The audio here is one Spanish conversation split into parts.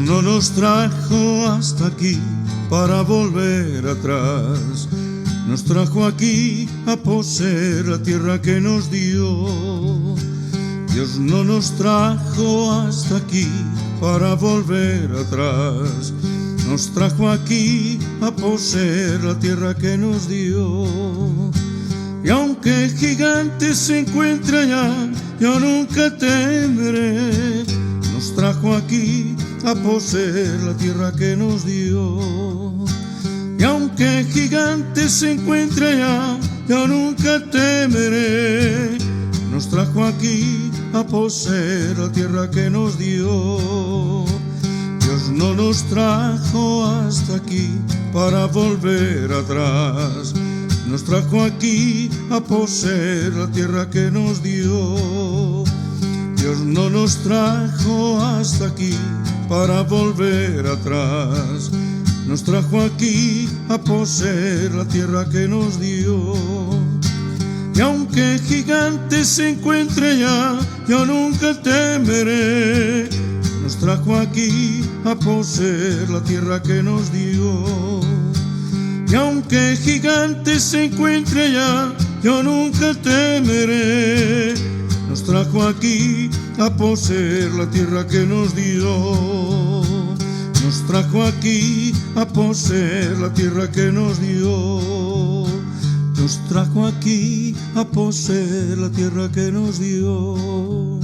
no nos trajo hasta aquí para volver atrás. Nos trajo aquí a poseer la tierra que nos dio. Dios no nos trajo hasta aquí para volver atrás. Nos trajo aquí a poseer la tierra que nos dio. Y aunque el gigante se encuentre allá, yo nunca temeré. Nos trajo aquí a poseer la tierra que nos dio. Y aunque el gigante se encuentre allá, yo nunca temeré. Nos trajo aquí a poseer la tierra que nos dio. Dios no nos trajo hasta aquí para volver atrás. Nos trajo aquí a poseer la tierra que nos dio. Dios no nos trajo hasta aquí para volver atrás. Nos trajo aquí a poseer la tierra que nos dio. Y aunque el gigante se encuentre allá, yo nunca temeré. Nos trajo aquí a poseer la tierra que nos dio. Y aunque el gigante se encuentre allá, yo nunca temeré. Nos trajo aquí a poseer la tierra que nos dio. Nos trajo aquí a poseer la tierra que nos dio. Nos trajo aquí a poseer la tierra que nos dio.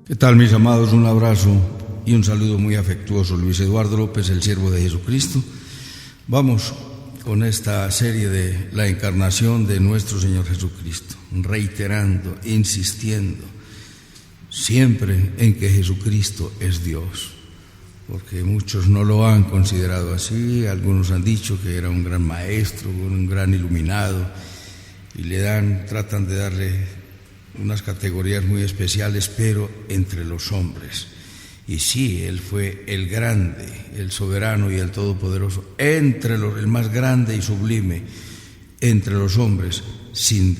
¿Qué tal, mis amados? Un abrazo y un saludo muy afectuoso. Luis Eduardo López, el siervo de Jesucristo. Vamos con esta serie de la encarnación de nuestro Señor Jesucristo, reiterando, insistiendo siempre en que Jesucristo es Dios, porque muchos no lo han considerado así. Algunos han dicho que era un gran maestro, un gran iluminado, y tratan de darle unas categorías muy especiales, pero entre los hombres. Y sí, Él fue el grande, el soberano y el todopoderoso, el más grande y sublime entre los hombres, sin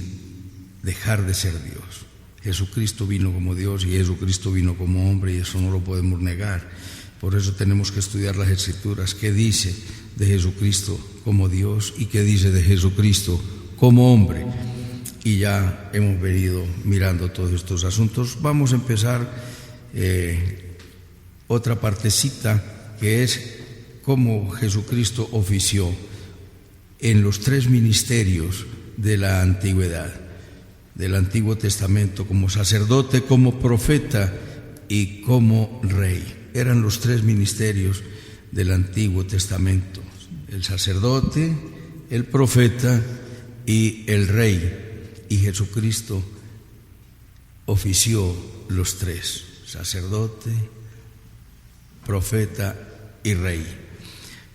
dejar de ser Dios. Jesucristo vino como Dios y Jesucristo vino como hombre, y eso no lo podemos negar. Por eso tenemos que estudiar las Escrituras, qué dice de Jesucristo como Dios y qué dice de Jesucristo como hombre. Y ya hemos venido mirando todos estos asuntos. Vamos a empezar otra partecita, que es cómo Jesucristo ofició en los tres ministerios de la antigüedad, del Antiguo Testamento, como sacerdote, como profeta y como rey. Eran los tres ministerios del Antiguo Testamento: el sacerdote, el profeta y el rey. Y Jesucristo ofició los tres: sacerdote, profeta y rey.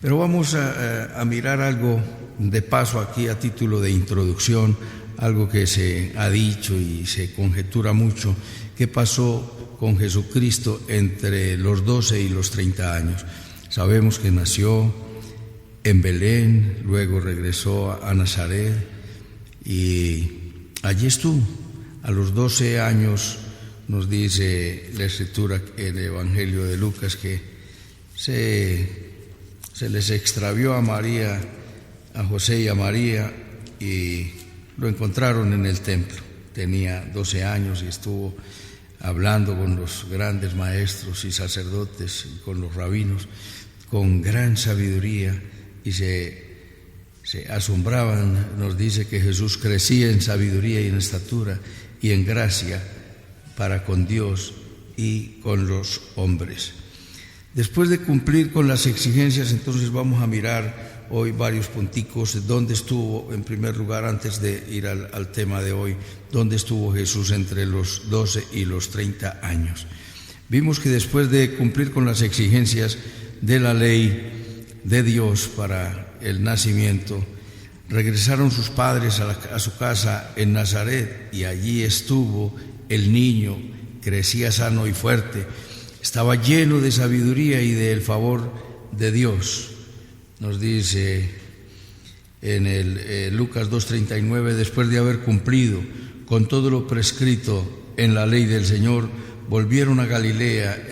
Pero vamos a mirar algo de paso aquí a título de introducción, algo que se ha dicho y se conjetura mucho: ¿qué pasó con Jesucristo entre los 12 y los 30 años? Sabemos que nació en Belén, luego regresó a Nazaret y allí estuvo. A los 12 años nos dice la Escritura, el Evangelio de Lucas, que se les extravió a María, a José y a María, y lo encontraron en el templo. Tenía 12 años y estuvo hablando con los grandes maestros y sacerdotes y con los rabinos con gran sabiduría, y se asombraban. Nos dice que Jesús crecía en sabiduría y en estatura y en gracia para con Dios y con los hombres. Después de cumplir con las exigencias, entonces vamos a mirar hoy varios punticos. ¿Dónde estuvo, en primer lugar, antes de ir al tema de hoy, dónde estuvo Jesús entre los 12 y los 30 años? Vimos que después de cumplir con las exigencias de la ley de Dios para el nacimiento, regresaron sus padres a su casa en Nazaret, y allí estuvo el niño. Crecía sano y fuerte, estaba lleno de sabiduría y del favor de Dios. Nos dice en el Lucas 2:39: después de haber cumplido con todo lo prescrito en la ley del Señor, volvieron a Galilea,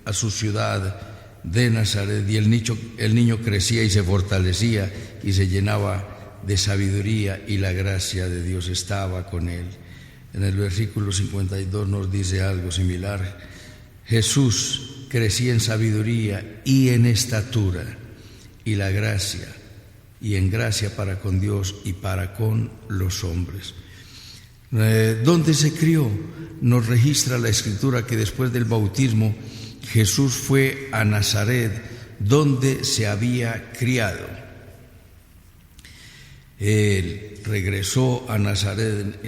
a su ciudad de Nazaret, y el niño crecía y se fortalecía y se llenaba de sabiduría, y la gracia de Dios estaba con él. En el versículo 52 nos dice algo similar. Jesús crecía en sabiduría y en estatura, y la gracia, y en gracia para con Dios y para con los hombres. ¿Dónde se crió? Nos registra la Escritura que después del bautismo Jesús fue a Nazaret, donde se había criado. Él regresó a Nazaret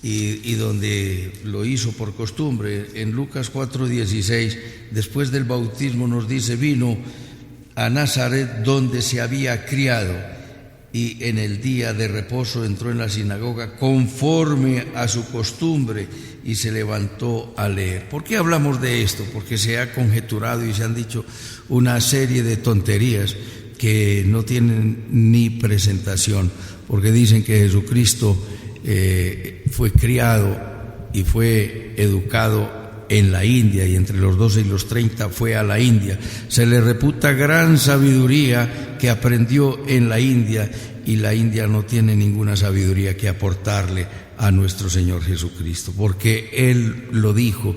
y donde lo hizo por costumbre. En Lucas 4:16, después del bautismo nos dice, vino a Nazaret donde se había criado, y en el día de reposo entró en la sinagoga conforme a su costumbre y se levantó a leer. ¿Por qué hablamos de esto? Porque se ha conjeturado y se han dicho una serie de tonterías que no tienen ni presentación, porque dicen que Jesucristo fue criado y fue educado en la India, y entre los 12 y los 30 fue a la India. Se le reputa gran sabiduría que aprendió en la India, y la India no tiene ninguna sabiduría que aportarle a nuestro Señor Jesucristo, porque Él lo dijo: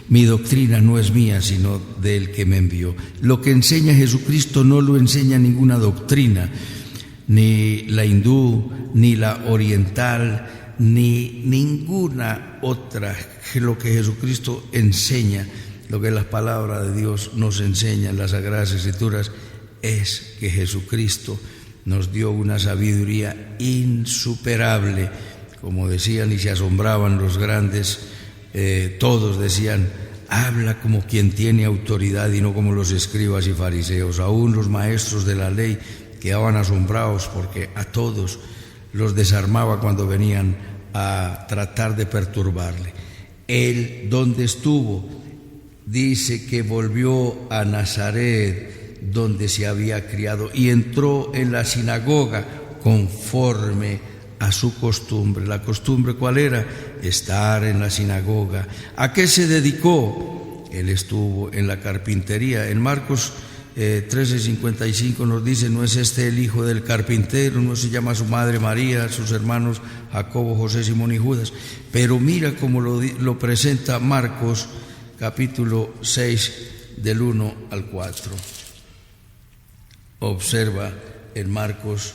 mi doctrina no es mía, sino del que me envió. Lo que enseña Jesucristo no lo enseña ninguna doctrina, ni la hindú, ni la oriental, ni ninguna otra. Lo que Jesucristo enseña, lo que la palabra de Dios nos enseña en las Sagradas Escrituras, es que Jesucristo nos dio una sabiduría insuperable. Como decían y se asombraban los grandes, todos decían: habla como quien tiene autoridad y no como los escribas y fariseos. Aún los maestros de la ley quedaban asombrados, porque a todos los desarmaba cuando venían a tratar de perturbarle. Él, ¿dónde estuvo? Dice que volvió a Nazaret, donde se había criado, y entró en la sinagoga conforme a su costumbre. ¿La costumbre cuál era? Estar en la sinagoga. ¿A qué se dedicó? Él estuvo en la carpintería. En Marcos 13:55 nos dice: ¿no es este el hijo del carpintero? ¿No se llama su madre María, sus hermanos Jacobo, José, Simón y Judas? Pero mira cómo lo presenta Marcos capítulo 6 del 1 al 4. Observa, en Marcos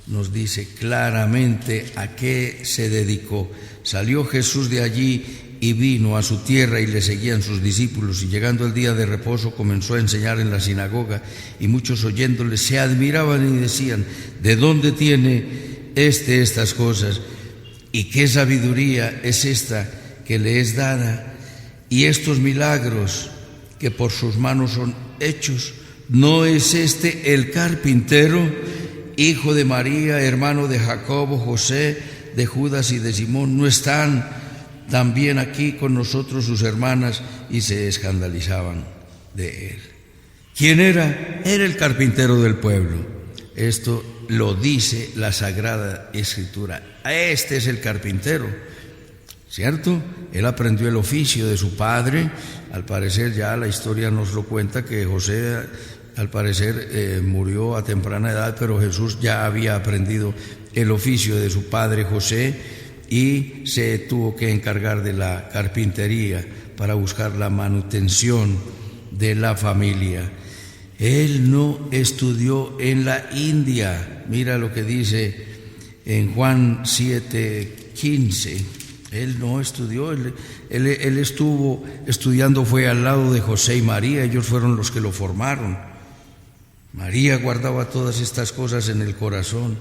nos dice claramente a qué se dedicó. Salió Jesús de allí y vino a su tierra, y le seguían sus discípulos, y llegando el día de reposo comenzó a enseñar en la sinagoga, y muchos oyéndole se admiraban y decían: ¿de dónde tiene estas cosas? ¿Y qué sabiduría es esta que le es dada? Y estos milagros que por sus manos son hechos, ¿no es este el carpintero, hijo de María, hermano de Jacobo, José, de Judas y de Simón? ¿No están también aquí con nosotros sus hermanas? Y se escandalizaban de él. ¿Quién era? Era el carpintero del pueblo. Esto lo dice la Sagrada Escritura. Este es el carpintero, ¿cierto? Él aprendió el oficio de su padre. Al parecer, ya la historia nos lo cuenta, que José, al parecer, murió a temprana edad, pero Jesús ya había aprendido el oficio de su padre José, y se tuvo que encargar de la carpintería para buscar la manutención de la familia. Él no estudió en la India. Mira lo que dice en Juan 7:15. Él no estudió, él estuvo estudiando, fue al lado de José y María. Ellos fueron los que lo formaron. María guardaba todas estas cosas en el corazón.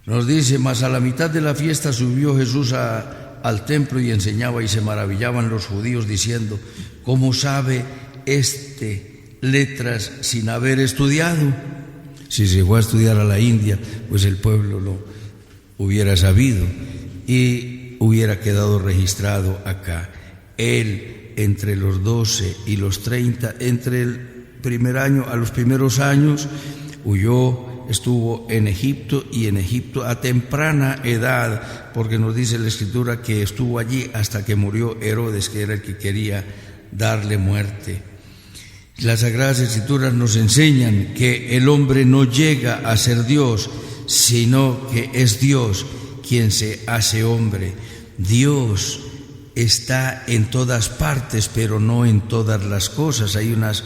Nos dice: mas a la mitad de la fiesta subió Jesús al templo y enseñaba, y se maravillaban los judíos diciendo: ¿cómo sabe letras sin haber estudiado? Si se fue a estudiar a la India, pues el pueblo lo hubiera sabido y hubiera quedado registrado acá. Él, entre los 12 y los 30, entre el primer año, a los primeros años, huyó, estuvo en Egipto, y en Egipto a temprana edad, porque nos dice la Escritura que estuvo allí hasta que murió Herodes, que era el que quería darle muerte. Las Sagradas Escrituras nos enseñan que el hombre no llega a ser Dios, sino que es Dios quien se hace hombre. Dios está en todas partes, pero no en todas las cosas. Hay unas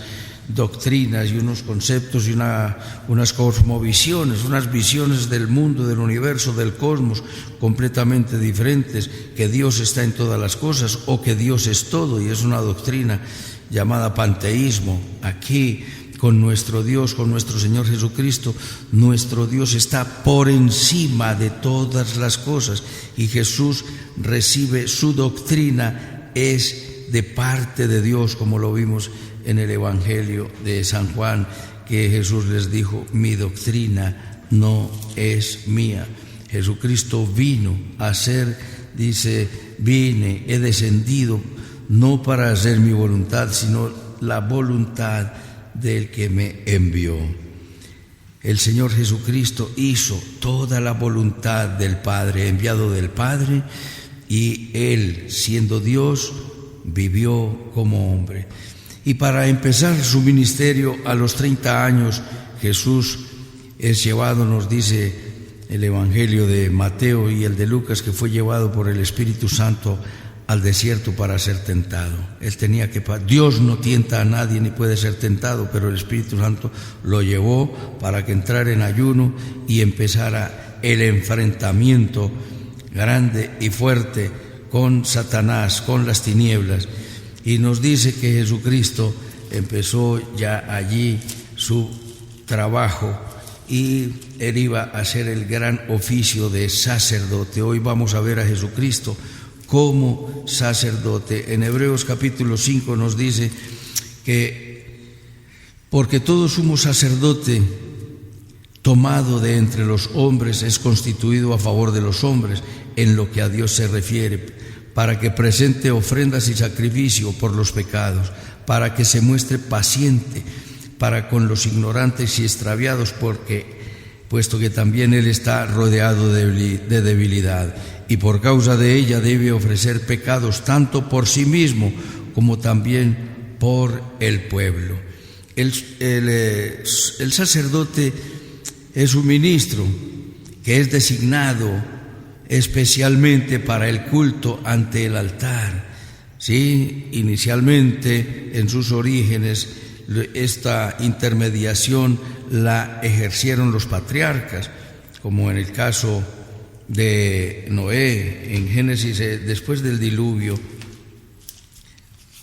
doctrinas y unos conceptos y unas cosmovisiones, unas visiones del mundo, del universo, del cosmos completamente diferentes, que Dios está en todas las cosas o que Dios es todo, y es una doctrina llamada panteísmo. Aquí, con nuestro Dios, con nuestro Señor Jesucristo, nuestro Dios está por encima de todas las cosas, y Jesús recibe su doctrina, es de parte de Dios, como lo vimos en el Evangelio de San Juan, que Jesús les dijo: mi doctrina no es mía. Jesucristo vino a ser, dice, he descendido no para hacer mi voluntad, sino la voluntad del que me envió. El Señor Jesucristo hizo toda la voluntad del Padre, enviado del Padre, y Él, siendo Dios, vivió como hombre. Y para empezar su ministerio a los 30 años, Jesús es llevado, nos dice el Evangelio de Mateo y el de Lucas, que fue llevado por el Espíritu Santo al desierto para ser tentado. Él tenía que, Dios no tienta a nadie ni puede ser tentado, pero el Espíritu Santo lo llevó para que entrara en ayuno y empezara el enfrentamiento grande y fuerte con Satanás, con las tinieblas. Y nos dice que Jesucristo empezó ya allí su trabajo, y Él iba a hacer el gran oficio de sacerdote. Hoy vamos a ver a Jesucristo como sacerdote. En Hebreos capítulo 5 nos dice que porque todo sumo sacerdote tomado de entre los hombres es constituido a favor de los hombres en lo que a Dios se refiere, para que presente ofrendas y sacrificio por los pecados, para que se muestre paciente para con los ignorantes y extraviados, puesto que también Él está rodeado de debilidad, y por causa de ella debe ofrecer pecados tanto por sí mismo como también por el pueblo. El sacerdote es un ministro que es designado especialmente para el culto ante el altar. Sí, inicialmente, en sus orígenes, esta intermediación la ejercieron los patriarcas, como en el caso de Noé, en Génesis, después del diluvio,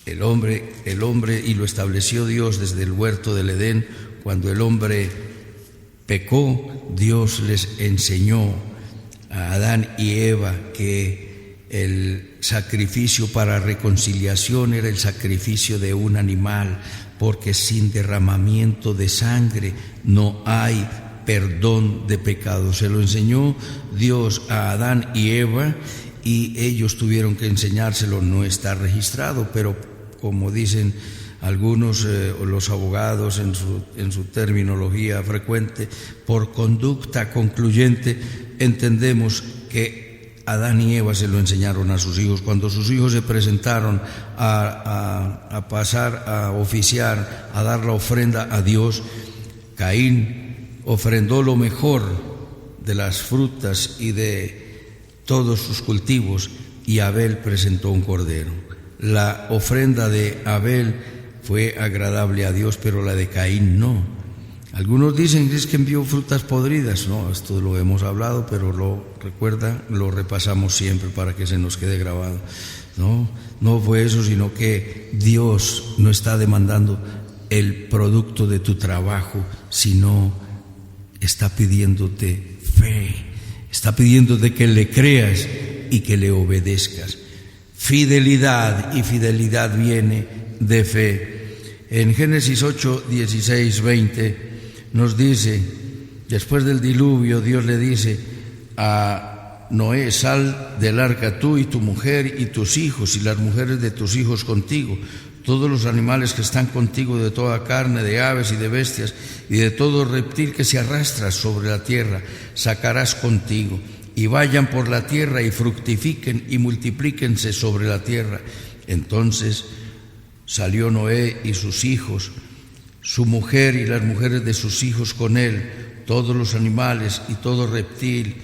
el hombre, y lo estableció Dios desde el huerto del Edén. Cuando el hombre pecó, Dios les enseñó a Adán y Eva que el sacrificio para reconciliación era el sacrificio de un animal, porque sin derramamiento de sangre no hay perdón de pecados. Se lo enseñó Dios a Adán y Eva, y ellos tuvieron que enseñárselo. No está registrado, pero como dicen algunos, los abogados en su terminología frecuente, por conducta concluyente, entendemos que Adán y Eva se lo enseñaron a sus hijos. Cuando sus hijos se presentaron a pasar, a oficiar, a dar la ofrenda a Dios, Caín ofrendó lo mejor de las frutas y de todos sus cultivos, y Abel presentó un cordero. La ofrenda de Abel fue agradable a Dios, pero la de Caín no. Algunos dicen que es que envió frutas podridas. No, esto lo hemos hablado, pero lo repasamos siempre para que se nos quede grabado. No fue eso, sino que Dios no está demandando el producto de tu trabajo, sino está pidiéndote fe, está pidiéndote que le creas y que le obedezcas. Fidelidad, y fidelidad viene de fe. En Génesis 8, 16, 20 nos dice, después del diluvio, Dios le dice a Noé: sal del arca tú y tu mujer y tus hijos y las mujeres de tus hijos contigo, todos los animales que están contigo, de toda carne, de aves y de bestias, y de todo reptil que se arrastra sobre la tierra, sacarás contigo, y vayan por la tierra y fructifiquen y multiplíquense sobre la tierra. Entonces salió Noé y sus hijos, su mujer y las mujeres de sus hijos con él, todos los animales y todo reptil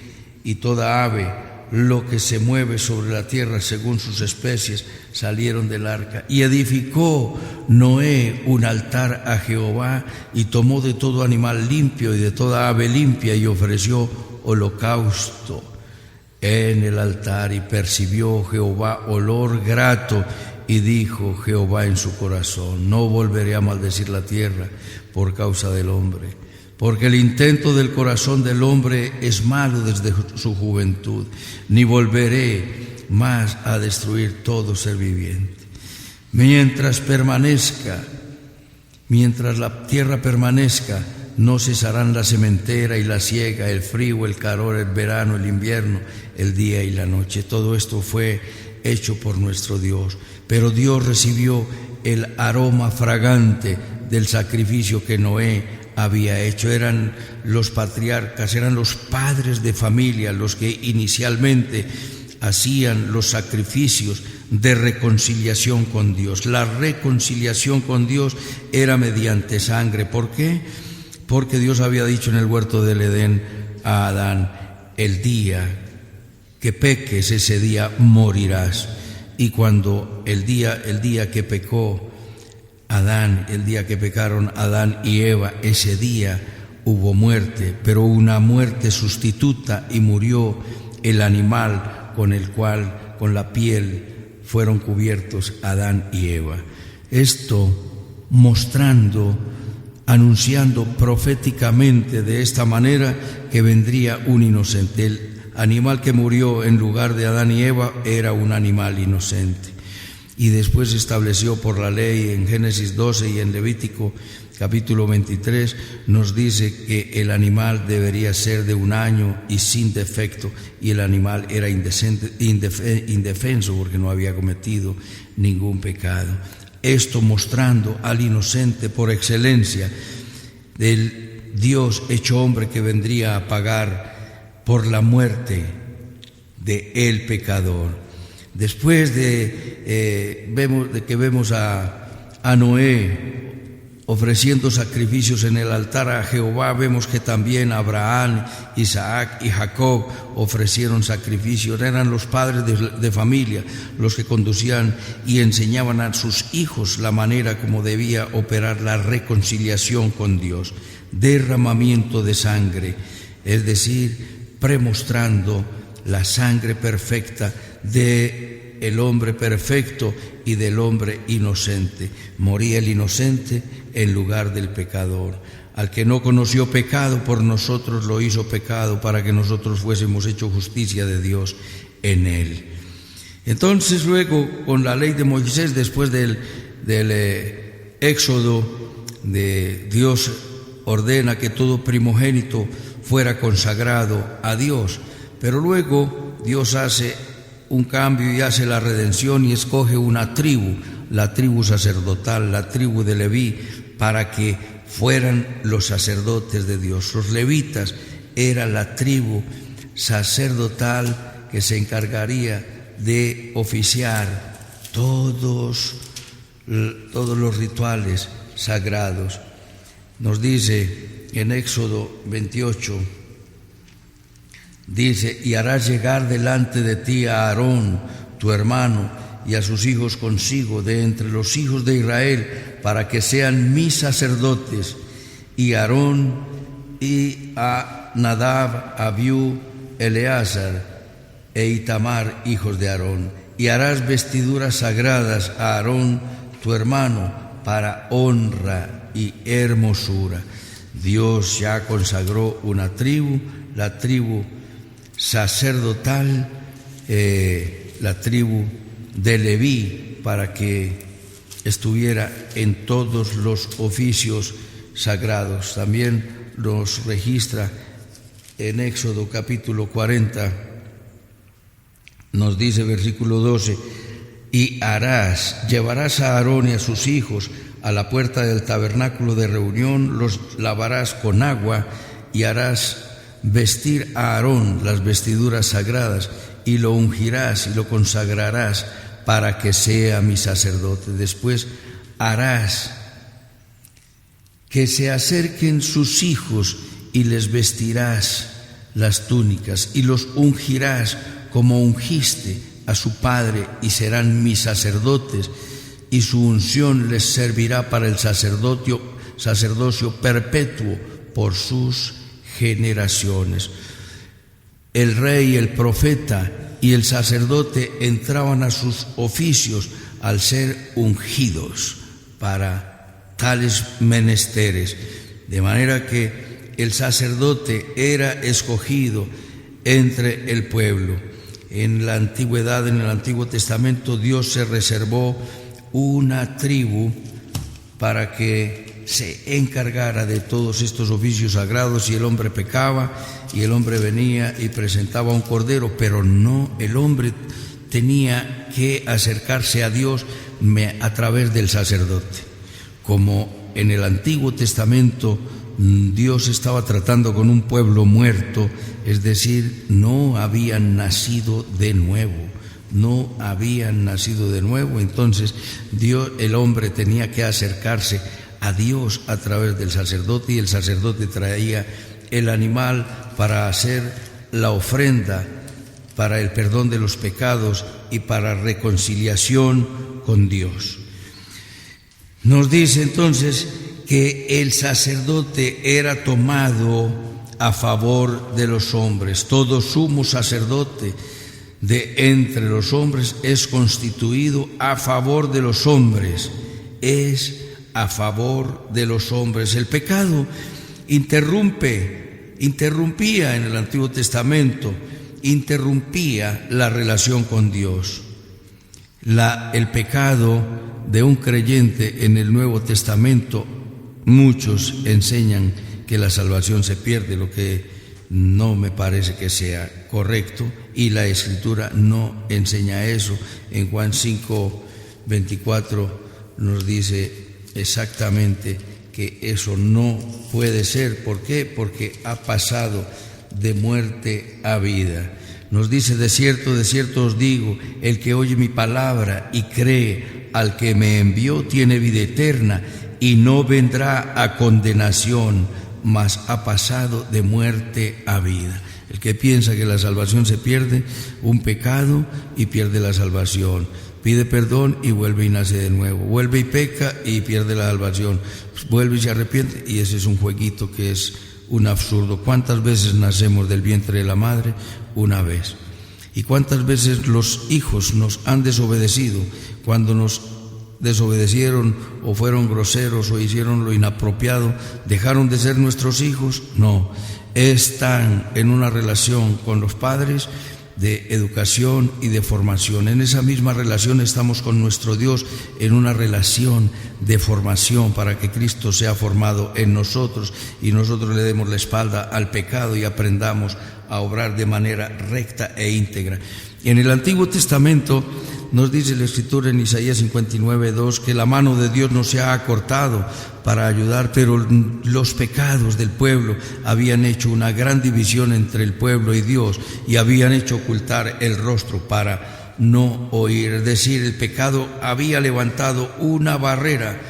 y toda ave, lo que se mueve sobre la tierra según sus especies, salieron del arca. Y edificó Noé un altar a Jehová, y tomó de todo animal limpio y de toda ave limpia, y ofreció holocausto en el altar. Y percibió Jehová olor grato, y dijo Jehová en su corazón: no volveré a maldecir la tierra por causa del hombre, porque el intento del corazón del hombre es malo desde su juventud, ni volveré más a destruir todo ser viviente. Mientras la tierra permanezca, no cesarán la sementera y la siega, el frío, el calor, el verano, el invierno, el día y la noche. Todo esto fue hecho por nuestro Dios. Pero Dios recibió el aroma fragante del sacrificio que Noé había hecho. Eran los patriarcas, eran los padres de familia los que inicialmente hacían los sacrificios de reconciliación con Dios. La reconciliación con Dios era mediante sangre. ¿Por qué? Porque Dios había dicho en el huerto del Edén a Adán: el día que peques, ese día morirás. Y cuando el día que pecó Adán, el día que pecaron Adán y Eva, ese día hubo muerte, pero una muerte sustituta, y murió el animal con el cual, con la piel, fueron cubiertos Adán y Eva. Esto mostrando, anunciando proféticamente de esta manera que vendría un inocente. El animal que murió en lugar de Adán y Eva era un animal inocente. Y después estableció por la ley en Génesis 12 y en Levítico capítulo 23, nos dice que el animal debería ser de 1 año y sin defecto, y el animal era indefenso porque no había cometido ningún pecado. Esto mostrando al inocente por excelencia, del Dios hecho hombre que vendría a pagar por la muerte de el pecador. Después vemos a Noé ofreciendo sacrificios en el altar a Jehová, vemos que también Abraham, Isaac y Jacob ofrecieron sacrificios. Eran los padres de familia los que conducían y enseñaban a sus hijos la manera como debía operar la reconciliación con Dios. Derramamiento de sangre, es decir, premostrando la sangre perfecta de el hombre perfecto y del hombre inocente. Moría el inocente en lugar del pecador. Al que no conoció pecado, por nosotros lo hizo pecado, para que nosotros fuésemos hecho justicia de Dios en él. Entonces luego, con la ley de Moisés, después del éxodo, Dios ordena que todo primogénito fuera consagrado a Dios. Pero luego Dios hace un cambio y hace la redención y escoge una tribu, la tribu sacerdotal, la tribu de Leví, para que fueran los sacerdotes de Dios. Los levitas era la tribu sacerdotal que se encargaría de oficiar todos los rituales sagrados. Nos dice en Éxodo 28, dice: y harás llegar delante de ti a Aarón, tu hermano, y a sus hijos consigo, de entre los hijos de Israel, para que sean mis sacerdotes, y Aarón, y a Nadab, Abiú, Eleazar e Itamar, hijos de Aarón. Y harás vestiduras sagradas a Aarón, tu hermano, para honra y hermosura. Dios ya consagró una tribu, la tribu sacerdotal, la tribu de Leví, para que estuviera en todos los oficios sagrados. También nos registra en Éxodo capítulo 40, nos dice versículo 12: y llevarás a Aarón y a sus hijos a la puerta del tabernáculo de reunión, los lavarás con agua y harás vestir a Aarón las vestiduras sagradas y lo ungirás y lo consagrarás para que sea mi sacerdote. Después harás que se acerquen sus hijos y les vestirás las túnicas y los ungirás como ungiste a su padre y serán mis sacerdotes, y su unción les servirá para el sacerdocio perpetuo por sus generaciones. El rey, el profeta y el sacerdote entraban a sus oficios al ser ungidos para tales menesteres, de manera que el sacerdote era escogido entre el pueblo. En la antigüedad, en el Antiguo Testamento, Dios se reservó una tribu para que se encargara de todos estos oficios sagrados, y el hombre pecaba y el hombre venía y presentaba un cordero, pero no, el hombre tenía que acercarse a Dios a través del sacerdote. Como en el Antiguo Testamento Dios estaba tratando con un pueblo muerto, es decir, no habían nacido de nuevo, entonces el hombre tenía que acercarse a Dios a través del sacerdote, y el sacerdote traía el animal para hacer la ofrenda para el perdón de los pecados y para reconciliación con Dios. Nos dice entonces que el sacerdote era tomado a favor de los hombres. Todo sumo sacerdote de entre los hombres es constituido a favor de los hombres, es a favor de los hombres. El pecado interrumpía en el Antiguo Testamento, interrumpía la relación con Dios. El pecado de un creyente en el Nuevo Testamento, muchos enseñan que la salvación se pierde, lo que no me parece que sea correcto, y la Escritura no enseña eso. En Juan 5:24 nos dice exactamente que eso no puede ser. ¿Por qué? Porque ha pasado de muerte a vida. Nos dice: de cierto os digo, el que oye mi palabra y cree al que me envió tiene vida eterna y no vendrá a condenación, mas ha pasado de muerte a vida. El que piensa que la salvación se pierde, un pecado y pierde la salvación. Pide perdón y vuelve y nace de nuevo. Vuelve y peca y pierde la salvación. Vuelve y se arrepiente, y ese es un jueguito que es un absurdo. ¿Cuántas veces nacemos del vientre de la madre? Una vez. ¿Y cuántas veces los hijos nos han desobedecido? Cuando nos desobedecieron o fueron groseros o hicieron lo inapropiado, ¿dejaron de ser nuestros hijos? No, están en una relación con los padres de educación y de formación. En esa misma relación estamos con nuestro Dios, en una relación de formación para que Cristo sea formado en nosotros y nosotros le demos la espalda al pecado y aprendamos a obrar de manera recta e íntegra. En el Antiguo Testamento nos dice la Escritura en Isaías 59:2 que la mano de Dios no se ha acortado para ayudar, pero los pecados del pueblo habían hecho una gran división entre el pueblo y Dios, y habían hecho ocultar el rostro para no oír. Es decir, el pecado había levantado una barrera,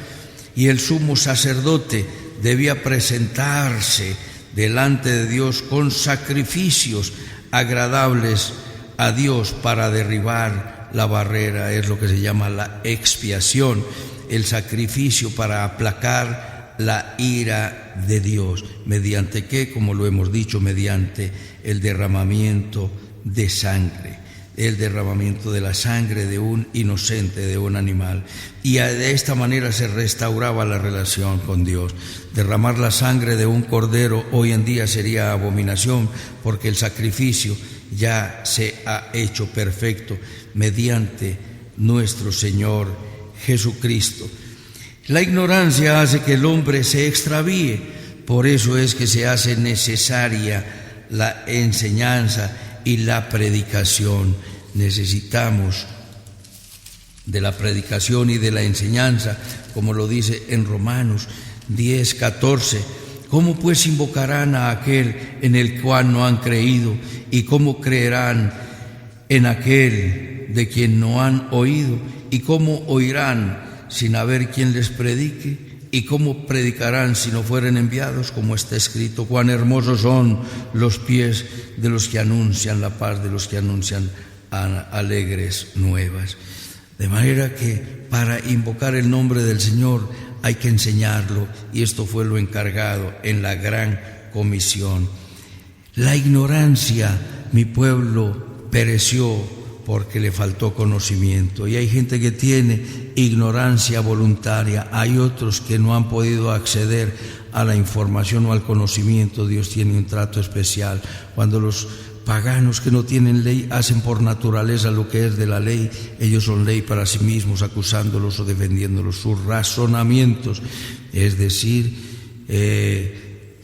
y el sumo sacerdote debía presentarse delante de Dios con sacrificios agradables a Dios para derribar la barrera. Es lo que se llama la expiación, el sacrificio para aplacar la ira de Dios. ¿Mediante qué? Como lo hemos dicho, mediante el derramamiento de sangre, el derramamiento de la sangre de un inocente, de un animal. Y de esta manera se restauraba la relación con Dios. Derramar la sangre de un cordero hoy en día sería abominación, porque el sacrificio ya se ha hecho perfecto mediante nuestro Señor Jesucristo. La ignorancia hace que el hombre se extravíe, por eso es que se hace necesaria la enseñanza y la predicación. Necesitamos de la predicación y de la enseñanza, como lo dice en Romanos 10:14. ¿Cómo pues invocarán a aquel en el cual no han creído? ¿Y cómo creerán en aquel de quien no han oído? ¿Y cómo oirán sin haber quien les predique? ¿Y cómo predicarán si no fueren enviados? Como está escrito: cuán hermosos son los pies de los que anuncian la paz, de los que anuncian alegres nuevas. De manera que para invocar el nombre del Señor hay que enseñarlo, y esto fue lo encargado en la gran comisión. La ignorancia, mi pueblo pereció porque le faltó conocimiento, y hay gente que tiene ignorancia voluntaria, hay otros que no han podido acceder a la información o al conocimiento. Dios tiene un trato especial. Cuando los paganos que no tienen ley hacen por naturaleza lo que es de la ley, ellos son ley para sí mismos, acusándolos o defendiéndolos. Sus razonamientos, es decir,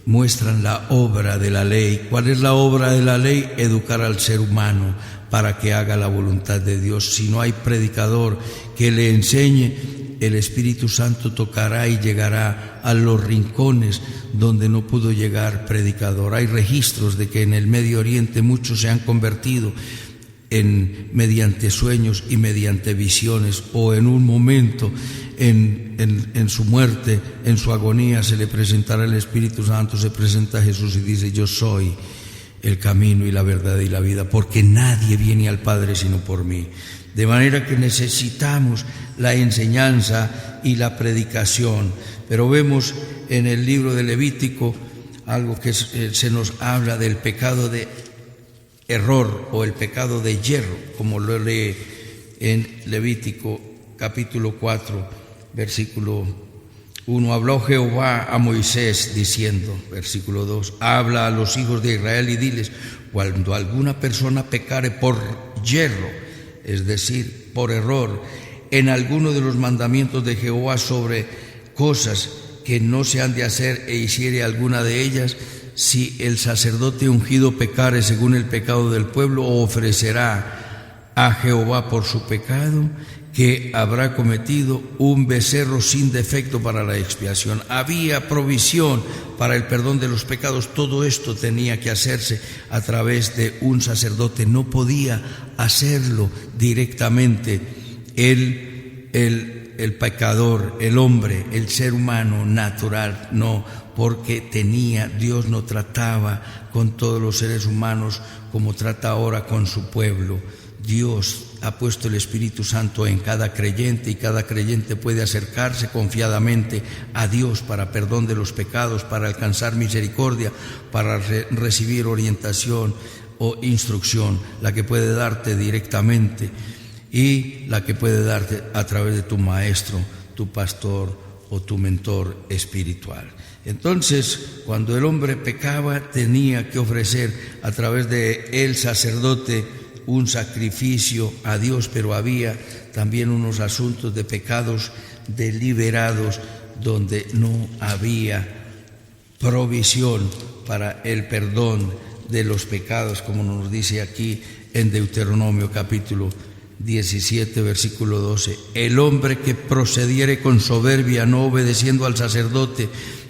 muestran la obra de la ley. ¿Cuál es la obra de la ley? Educar al ser humano para que haga la voluntad de Dios. Si no hay predicador que le enseñe, el Espíritu Santo tocará y llegará a los rincones donde no pudo llegar predicador. Hay registros de que en el Medio Oriente muchos se han convertido mediante sueños y mediante visiones, o en un momento en su muerte, en su agonía, se le presentará el Espíritu Santo, se presenta a Jesús y dice: yo soy el camino y la verdad y la vida, porque nadie viene al Padre sino por mí. De manera que necesitamos la enseñanza y la predicación. Pero vemos en el libro de Levítico algo que se nos habla del pecado de error o el pecado de yerro, como lo lee en Levítico capítulo 4, versículo 1. Habló Jehová a Moisés diciendo, versículo 2: habla a los hijos de Israel y diles: cuando alguna persona pecare por yerro, es decir, por error, en alguno de los mandamientos de Jehová sobre cosas que no se han de hacer, e hiciere alguna de ellas, si el sacerdote ungido pecare según el pecado del pueblo, ofrecerá a Jehová por su pecado que habrá cometido un becerro sin defecto para la expiación. Había provisión para el perdón de los pecados. Todo esto tenía que hacerse a través de un sacerdote. No podía hacerlo directamente el pecador, el hombre, el ser humano natural, no, porque Dios no trataba con todos los seres humanos como trata ahora con su pueblo. Dios ha puesto el Espíritu Santo en cada creyente, y cada creyente puede acercarse confiadamente a Dios para perdón de los pecados, para alcanzar misericordia, para recibir orientación o instrucción, la que puede darte directamente y la que puede darte a través de tu maestro, tu pastor o tu mentor espiritual. Entonces, cuando el hombre pecaba, tenía que ofrecer a través de el sacerdote un sacrificio a Dios, pero había también unos asuntos de pecados deliberados donde no había provisión para el perdón de los pecados, como nos dice aquí en Deuteronomio capítulo 17, versículo 12. El hombre que procediere con soberbia, no obedeciendo al sacerdote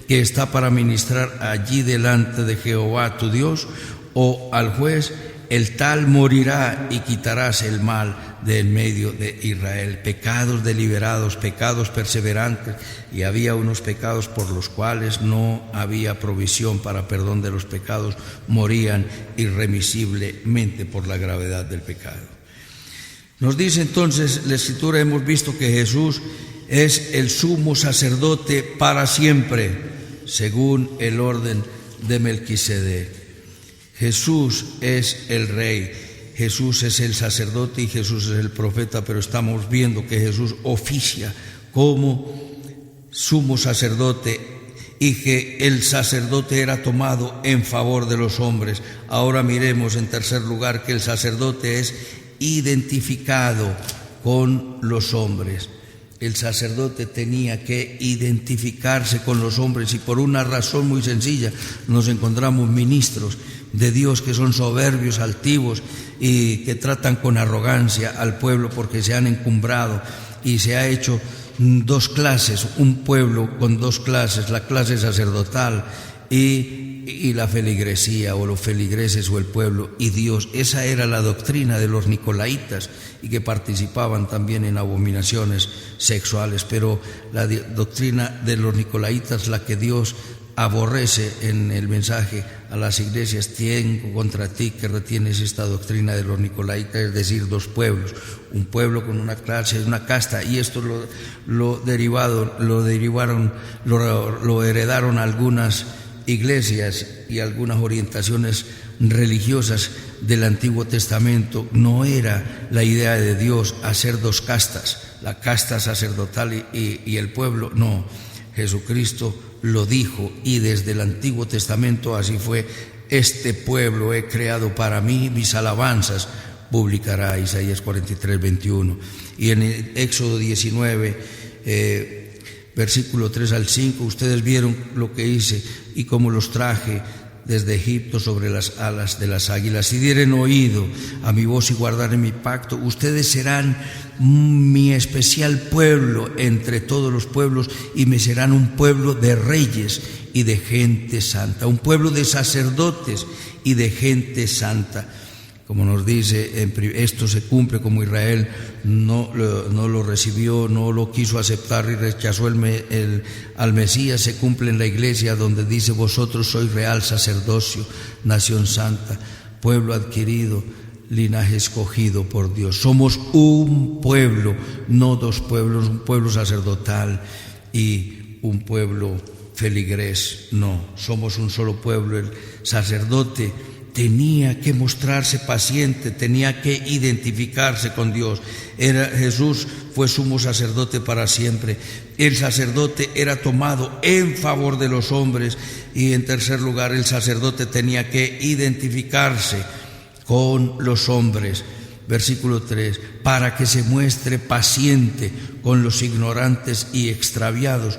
que está para ministrar allí delante de Jehová tu Dios, o al juez, el tal morirá, y quitarás el mal de en medio de Israel. Pecados deliberados, pecados perseverantes, y había unos pecados por los cuales no había provisión para perdón de los pecados, morían irremisiblemente por la gravedad del pecado. Nos dice entonces la Escritura, hemos visto que Jesús es el sumo sacerdote para siempre, según el orden de Melquisedec. Jesús es el Rey, Jesús es el sacerdote y Jesús es el profeta, pero estamos viendo que Jesús oficia como sumo sacerdote y que el sacerdote era tomado en favor de los hombres. Ahora miremos en tercer lugar que el sacerdote es identificado con los hombres. el sacerdote tenía que identificarse con los hombres, y por una razón muy sencilla nos encontramos ministros de Dios que son soberbios, altivos y que tratan con arrogancia al pueblo, porque se han encumbrado y se ha hecho dos clases, un pueblo con dos clases, la clase sacerdotal y la feligresía, o los feligreses o el pueblo y Dios. Esa era la doctrina de los nicolaitas, y que participaban también en abominaciones sexuales. Pero la doctrina de los nicolaitas, la que Dios aborrece en el mensaje a las iglesias: tengo contra ti que retienes esta doctrina de los nicolaitas, es decir, dos pueblos, un pueblo con una clase, una casta. Y esto lo heredaron algunas iglesias y algunas orientaciones religiosas del Antiguo Testamento. No era la idea de Dios hacer dos castas, la casta sacerdotal y el pueblo. No, Jesucristo lo dijo, y desde el Antiguo Testamento así fue: este pueblo he creado para mí, mis alabanzas publicará. Isaías 43:21. Y en el Éxodo 19, versículo 3 al 5, ustedes vieron lo que hice y cómo los traje desde Egipto sobre las alas de las águilas. Si dieren oído a mi voz y guardaren mi pacto, ustedes serán mi especial pueblo entre todos los pueblos, y me serán un pueblo de reyes y de gente santa, un pueblo de sacerdotes y de gente santa. Como nos dice, esto se cumple como Israel no lo recibió, no lo quiso aceptar y rechazó al Mesías. Se cumple en la iglesia, donde dice: vosotros sois real sacerdocio, nación santa, pueblo adquirido, linaje escogido por Dios. Somos un pueblo, no dos pueblos, un pueblo sacerdotal y un pueblo feligrés. No, somos un solo pueblo. El sacerdote tenía que mostrarse paciente, tenía que identificarse con Dios. Jesús fue sumo sacerdote para siempre. El sacerdote era tomado en favor de los hombres, y en tercer lugar, el sacerdote tenía que identificarse con los hombres. Versículo 3: para que se muestre paciente con los ignorantes y extraviados,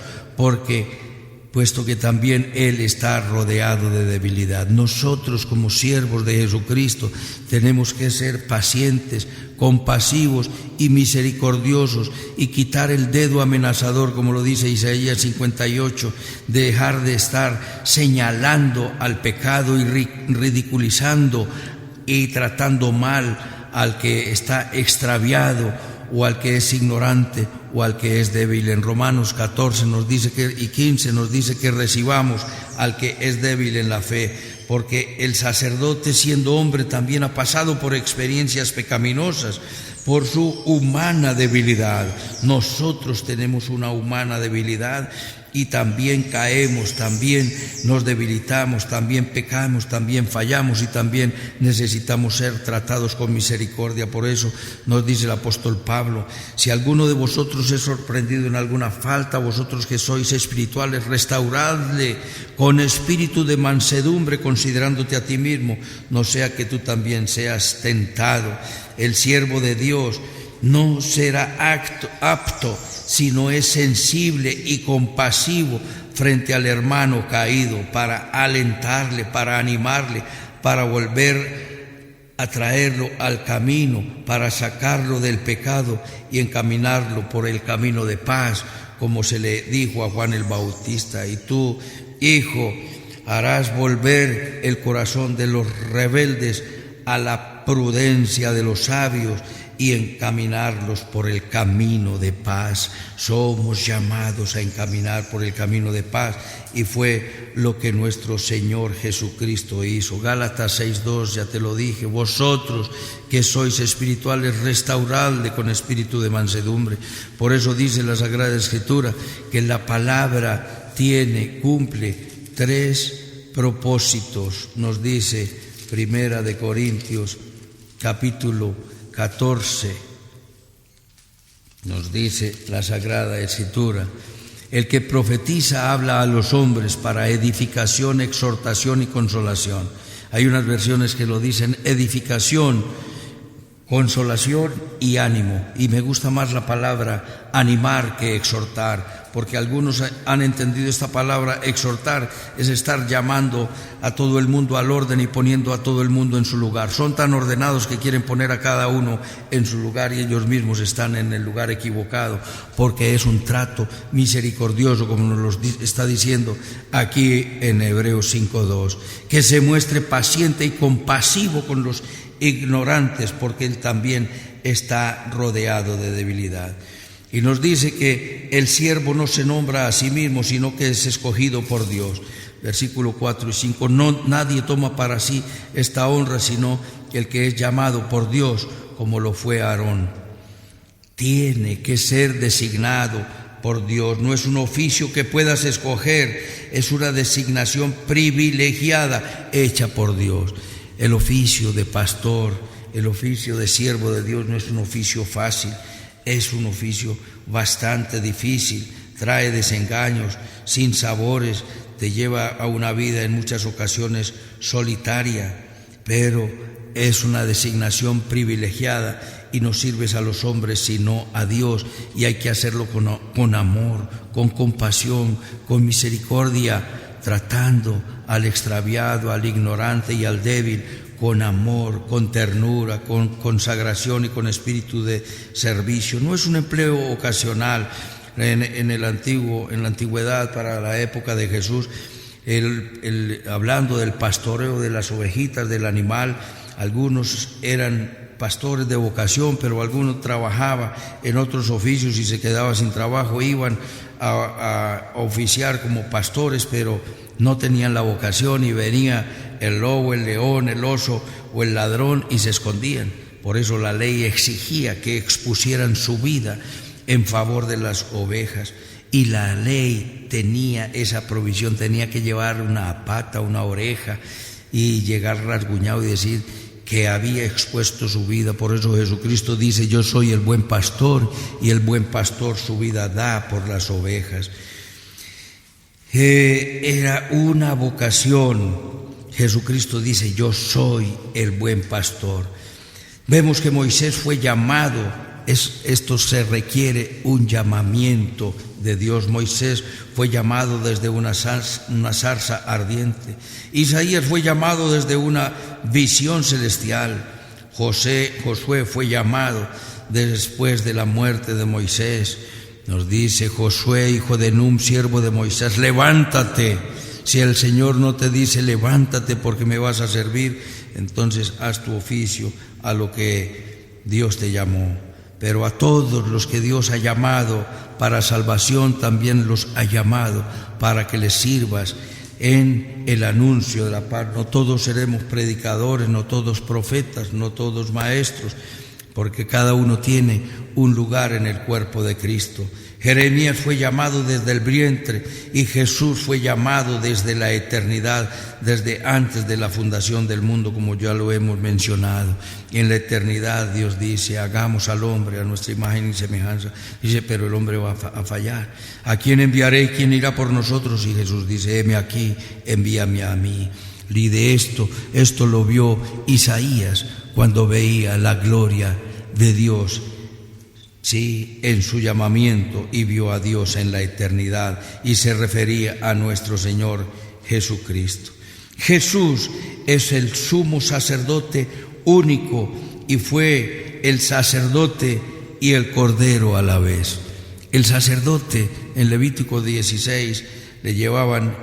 puesto que también Él está rodeado de debilidad. Nosotros, como siervos de Jesucristo, tenemos que ser pacientes, compasivos y misericordiosos, y quitar el dedo amenazador, como lo dice Isaías 58, dejar de estar señalando al pecado y ridiculizando y tratando mal al que está extraviado, o al que es ignorante, o al que es débil. En Romanos 14 y 15 nos dice que recibamos al que es débil en la fe, porque el sacerdote, siendo hombre, también ha pasado por experiencias pecaminosas por su humana debilidad. Nosotros tenemos una humana debilidad, y también caemos, también nos debilitamos, también pecamos, también fallamos, y también necesitamos ser tratados con misericordia. Por eso nos dice el apóstol Pablo: si alguno de vosotros es sorprendido en alguna falta, vosotros que sois espirituales, restauradle con espíritu de mansedumbre, considerándote a ti mismo, no sea que tú también seas tentado. El siervo de Dios no será apto si no es sensible y compasivo frente al hermano caído, para alentarle, para animarle, para volver a traerlo al camino, para sacarlo del pecado y encaminarlo por el camino de paz, como se le dijo a Juan el Bautista: y tú, hijo, harás volver el corazón de los rebeldes a la prudencia de los sabios, y encaminarlos por el camino de paz. Somos llamados a encaminar por el camino de paz, y fue lo que nuestro Señor Jesucristo hizo. Gálatas 6:2, ya te lo dije: vosotros que sois espirituales, restauradle con espíritu de mansedumbre. Por eso dice la Sagrada Escritura que la palabra cumple 3 propósitos. Nos dice Primera de Corintios capítulo 14, nos dice la Sagrada Escritura: el que profetiza habla a los hombres para edificación, exhortación y consolación. Hay unas versiones que lo dicen edificación consolación y ánimo. Y me gusta más la palabra animar que exhortar, porque algunos han entendido esta palabra exhortar es estar llamando a todo el mundo al orden y poniendo a todo el mundo en su lugar. Son tan ordenados que quieren poner a cada uno en su lugar y ellos mismos están en el lugar equivocado, porque es un trato misericordioso, como nos lo está diciendo aquí en Hebreos 5:2, que se muestre paciente y compasivo con los ignorantes, porque él también está rodeado de debilidad. Y nos dice que el siervo no se nombra a sí mismo, sino que es escogido por Dios. Versículo 4 y 5, nadie toma para sí esta honra, sino el que es llamado por Dios, como lo fue Aarón. Tiene que ser designado por Dios, no es un oficio que puedas escoger, es una designación privilegiada hecha por Dios. El oficio de pastor, el oficio de siervo de Dios no es un oficio fácil, es un oficio bastante difícil, trae desengaños, sinsabores, te lleva a una vida en muchas ocasiones solitaria, pero es una designación privilegiada y no sirves a los hombres sino a Dios, y hay que hacerlo con amor, con compasión, con misericordia, tratando al extraviado, al ignorante y al débil con amor, con ternura, con consagración y con espíritu de servicio. No es un empleo ocasional. En la antigüedad, para la época de Jesús, hablando del pastoreo de las ovejitas, del animal, algunos eran pastores de vocación, pero algunos trabajaban en otros oficios y se quedaban sin trabajo, iban a oficiar como pastores, pero no tenían la vocación, y venía el lobo, el león, el oso o el ladrón y se escondían. Por eso la ley exigía que expusieran su vida en favor de las ovejas, y la ley tenía esa provisión, tenía que llevar una pata, una oreja y llegar rasguñado y decir que había expuesto su vida. Por eso Jesucristo dice: yo soy el buen pastor, y el buen pastor su vida da por las ovejas. Era una vocación. Jesucristo dice: yo soy el buen pastor. Vemos que Moisés fue llamado. Esto se requiere un llamamiento de Dios. Moisés fue llamado desde una zarza ardiente. Isaías fue llamado desde una visión celestial. Josué fue llamado después de la muerte de Moisés. Nos dice Josué, hijo de Nun, siervo de Moisés: levántate. Si el Señor no te dice levántate porque me vas a servir, entonces haz tu oficio a lo que Dios te llamó. Pero a todos los que Dios ha llamado para salvación, también los ha llamado para que les sirvas en el anuncio de la paz. No todos seremos predicadores, no todos profetas, no todos maestros, porque cada uno tiene un lugar en el cuerpo de Cristo. Jeremías fue llamado desde el vientre, y Jesús fue llamado desde la eternidad, desde antes de la fundación del mundo, como ya lo hemos mencionado. Y en la eternidad Dios dice: hagamos al hombre a nuestra imagen y semejanza. Dice: pero el hombre va a fallar. ¿A quién enviaré? ¿Quién irá por nosotros? Y Jesús dice: heme aquí, envíame a mí. Y de esto lo vio Isaías cuando veía la gloria de Dios, sí, en su llamamiento, y vio a Dios en la eternidad, y se refería a nuestro Señor Jesucristo. Jesús es el sumo sacerdote único, y fue el sacerdote y el cordero a la vez. El sacerdote, en Levítico 16, le llevaban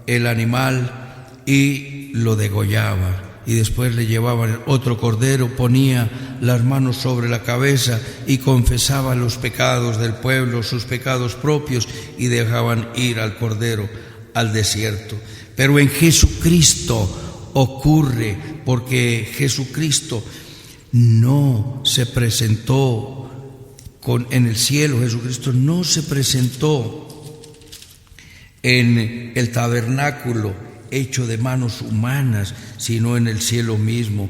el animal y lo degollaba, y después le llevaban otro cordero, ponía las manos sobre la cabeza y confesaba los pecados del pueblo, sus pecados propios, y dejaban ir al cordero al desierto. Pero en Jesucristo ocurre, porque Jesucristo no se presentó en el cielo. Jesucristo no se presentó en el tabernáculo hecho de manos humanas, sino en el cielo mismo.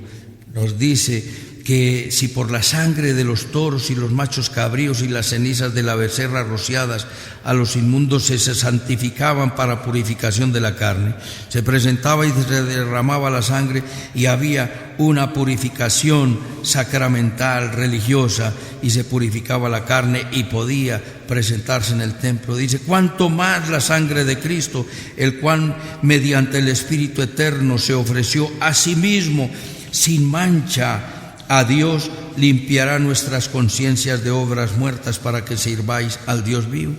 Nos dice que si por la sangre de los toros y los machos cabríos y las cenizas de la becerra rociadas a los inmundos se santificaban para purificación de la carne, se presentaba y se derramaba la sangre y había una purificación sacramental, religiosa, y se purificaba la carne y podía presentarse en el templo. Dice: cuanto más la sangre de Cristo, el cual mediante el Espíritu eterno se ofreció a sí mismo sin mancha a Dios, limpiará nuestras conciencias de obras muertas para que sirváis al Dios vivo.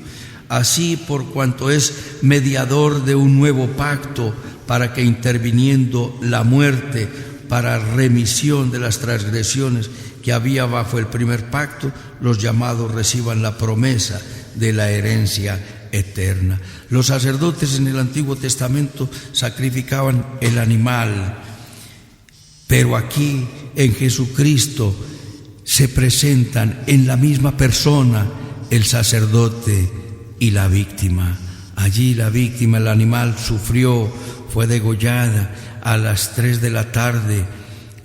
Así, por cuanto es mediador de un nuevo pacto, para que interviniendo la muerte para remisión de las transgresiones que había bajo el primer pacto, los llamados reciban la promesa de la herencia eterna. Los sacerdotes en el Antiguo Testamento sacrificaban el animal, pero aquí en Jesucristo se presentan en la misma persona el sacerdote y la víctima. Allí la víctima, el animal, sufrió, fue degollada a las 3 de la tarde,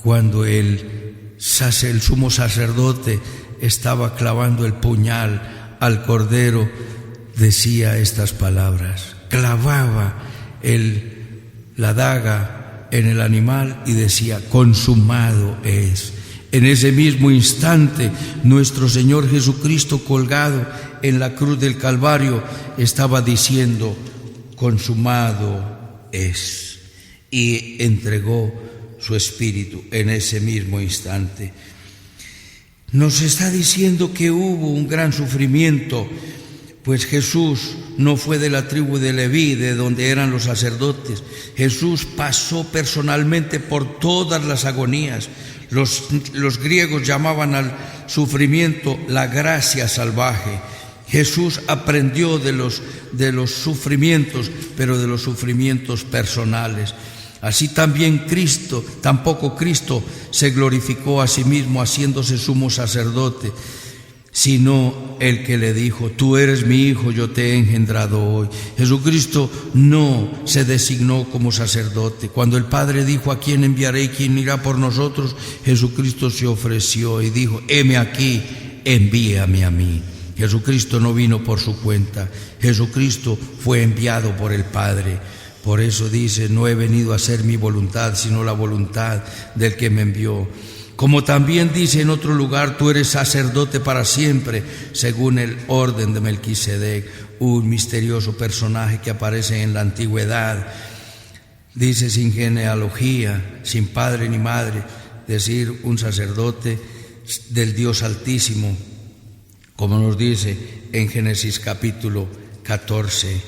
cuando el sumo sacerdote estaba clavando el puñal al cordero. Decía estas palabras, clavaba la daga en el animal y decía: consumado es. En ese mismo instante, nuestro Señor Jesucristo, colgado en la cruz del Calvario, estaba diciendo: consumado es, y entregó su espíritu en ese mismo instante. Nos está diciendo que hubo un gran sufrimiento, pues Jesús no fue de la tribu de Leví, de donde eran los sacerdotes. Jesús pasó personalmente por todas las agonías. Los griegos llamaban al sufrimiento la gracia salvaje. Jesús aprendió de los sufrimientos, pero de los sufrimientos personales. Así también tampoco Cristo se glorificó a sí mismo haciéndose sumo sacerdote, sino el que le dijo: tú eres mi hijo, yo te he engendrado hoy. Jesucristo no se designó como sacerdote. Cuando el Padre dijo: ¿a quién enviaré y quién irá por nosotros?, Jesucristo se ofreció y dijo: heme aquí, envíame a mí. Jesucristo no vino por su cuenta, Jesucristo fue enviado por el Padre. Por eso dice: no he venido a hacer mi voluntad, sino la voluntad del que me envió. Como también dice en otro lugar: tú eres sacerdote para siempre, según el orden de Melquisedec, un misterioso personaje que aparece en la antigüedad. Dice: sin genealogía, sin padre ni madre, decir, un sacerdote del Dios Altísimo, como nos dice en Génesis capítulo 14,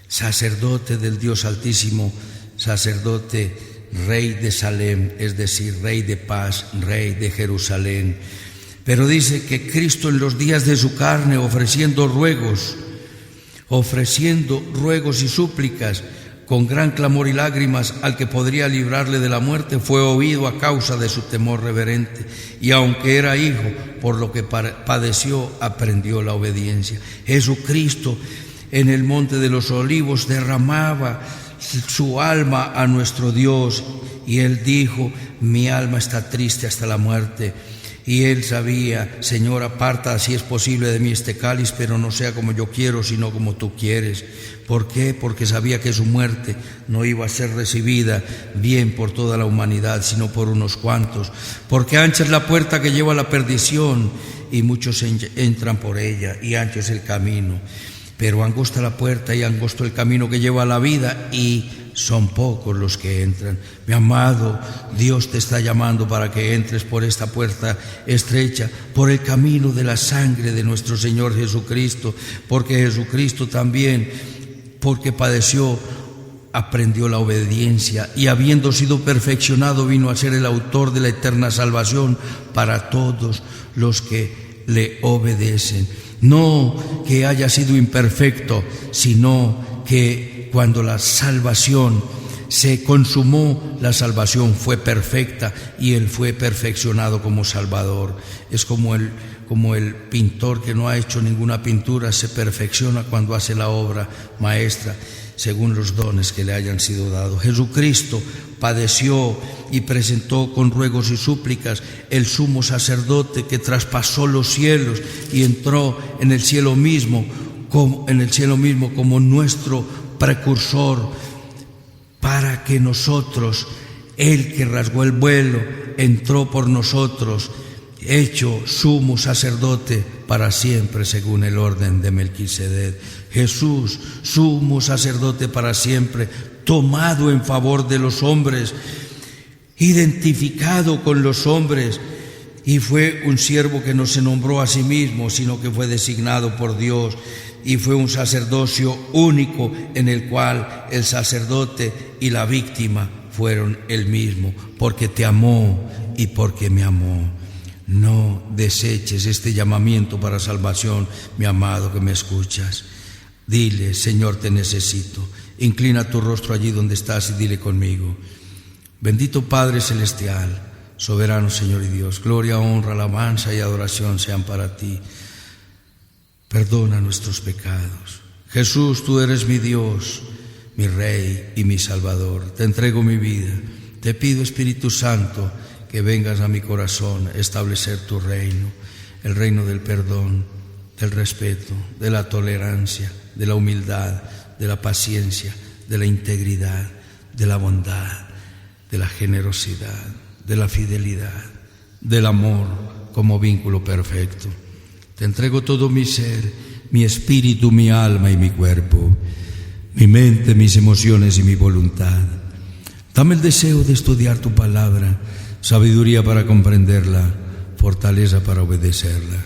sacerdote del Dios Altísimo, sacerdote Rey de Salem, es decir, Rey de paz, Rey de Jerusalén. Pero dice que Cristo en los días de su carne, ofreciendo ruegos y súplicas, con gran clamor y lágrimas al que podría librarle de la muerte, fue oído a causa de su temor reverente, y aunque era hijo, por lo que padeció, aprendió la obediencia. Jesucristo en el monte de los Olivos derramaba su alma a nuestro Dios, y él dijo: mi alma está triste hasta la muerte. Y él sabía: Señor, aparta si es posible de mí este cáliz, pero no sea como yo quiero, sino como tú quieres. ¿Por qué? Porque sabía que su muerte no iba a ser recibida bien por toda la humanidad, sino por unos cuantos. Porque ancha es la puerta que lleva a la perdición, y muchos entran por ella, y ancho es el camino. Pero angosta la puerta y angosto el camino que lleva a la vida, y son pocos los que entran. Mi amado, Dios te está llamando para que entres por esta puerta estrecha, por el camino de la sangre de nuestro Señor Jesucristo, porque Jesucristo también, porque padeció, aprendió la obediencia, y habiendo sido perfeccionado, vino a ser el autor de la eterna salvación para todos los que le obedecen. No que haya sido imperfecto, sino que cuando la salvación se consumó, la salvación fue perfecta y él fue perfeccionado como Salvador. Es como el pintor que no ha hecho ninguna pintura se perfecciona cuando hace la obra maestra. según los dones que le hayan sido dados. Jesucristo padeció y presentó con ruegos y súplicas el sumo sacerdote que traspasó los cielos y entró en el cielo mismo como nuestro precursor, para que nosotros, Él que rasgó el velo, entró por nosotros, hecho sumo sacerdote para siempre según el orden de Melquisedec. Jesús, sumo sacerdote para siempre, tomado en favor de los hombres, identificado con los hombres, y fue un siervo que no se nombró a sí mismo, sino que fue designado por Dios, y fue un sacerdocio único en el cual el sacerdote y la víctima fueron el mismo, porque te amó y porque me amó. No deseches este llamamiento para salvación, mi amado que me escuchas. Dile: Señor, te necesito. Inclina tu rostro allí donde estás y dile conmigo: bendito Padre Celestial, soberano Señor y Dios, gloria, honra, alabanza y adoración sean para ti. Perdona nuestros pecados. Jesús, tú eres mi Dios, mi Rey y mi Salvador. Te entrego mi vida. Te pido, Espíritu Santo, que vengas a mi corazón a establecer tu reino, el reino del perdón, del respeto, de la tolerancia, de la humildad, de la paciencia, de la integridad, de la bondad, de la generosidad, de la fidelidad, del amor como vínculo perfecto. Te entrego todo mi ser, mi espíritu, mi alma y mi cuerpo, mi mente, mis emociones y mi voluntad. Dame el deseo de estudiar tu palabra, sabiduría para comprenderla, fortaleza para obedecerla.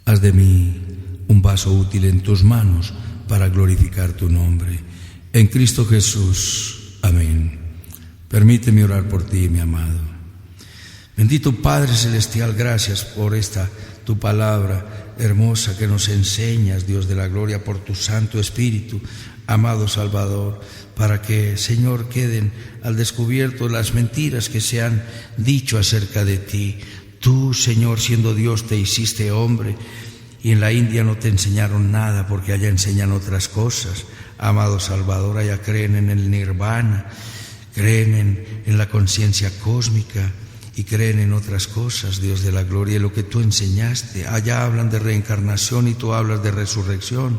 Haz de mí un vaso útil en tus manos para glorificar tu nombre. En Cristo Jesús. Amén. Permíteme orar por ti, mi amado. Bendito Padre Celestial, gracias por esta tu palabra hermosa que nos enseñas, Dios de la gloria, por tu Santo Espíritu, amado Salvador, para que, Señor, queden al descubierto las mentiras que se han dicho acerca de ti. Tú, Señor, siendo Dios, te hiciste hombre, y en la India no te enseñaron nada porque allá enseñan otras cosas. Amado Salvador, allá creen en el nirvana, creen en la conciencia cósmica y creen en otras cosas, Dios de la gloria, y lo que tú enseñaste. Allá hablan de reencarnación y tú hablas de resurrección,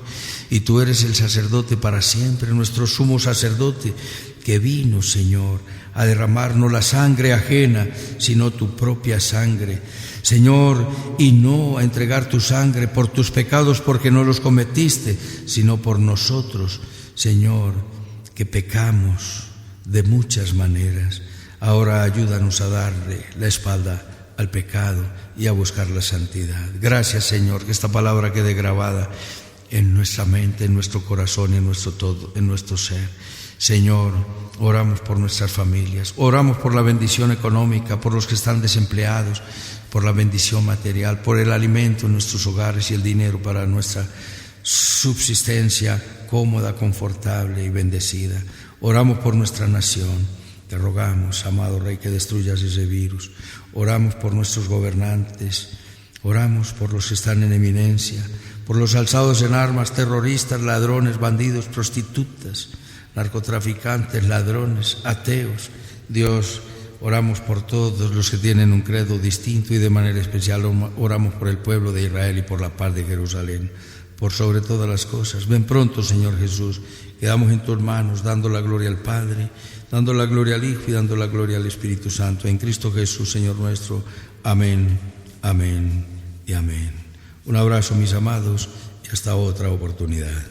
y tú eres el sacerdote para siempre, nuestro sumo sacerdote, que vino, Señor, a derramarnos la sangre ajena, sino tu propia sangre, Señor, y no a entregar tu sangre por tus pecados porque no los cometiste, sino por nosotros, Señor, que pecamos de muchas maneras. Ahora ayúdanos a darle la espalda al pecado y a buscar la santidad. Gracias, Señor, que esta palabra quede grabada en nuestra mente, en nuestro corazón, en nuestro todo, en nuestro ser. Señor, oramos por nuestras familias, oramos por la bendición económica, por los que están desempleados, por la bendición material, por el alimento en nuestros hogares y el dinero para nuestra subsistencia cómoda, confortable y bendecida. Oramos por nuestra nación. Te rogamos, amado Rey, que destruyas ese virus. Oramos por nuestros gobernantes, oramos por los que están en eminencia, por los alzados en armas, terroristas, ladrones, bandidos, prostitutas, narcotraficantes, ladrones, ateos. Dios, oramos por todos los que tienen un credo distinto y de manera especial oramos por el pueblo de Israel y por la paz de Jerusalén, por sobre todas las cosas. Ven pronto, Señor Jesús, quedamos en tus manos, dando la gloria al Padre, dando la gloria al Hijo y dando la gloria al Espíritu Santo. En Cristo Jesús, Señor nuestro. Amén, amén y amén. Un abrazo, mis amados, y hasta otra oportunidad.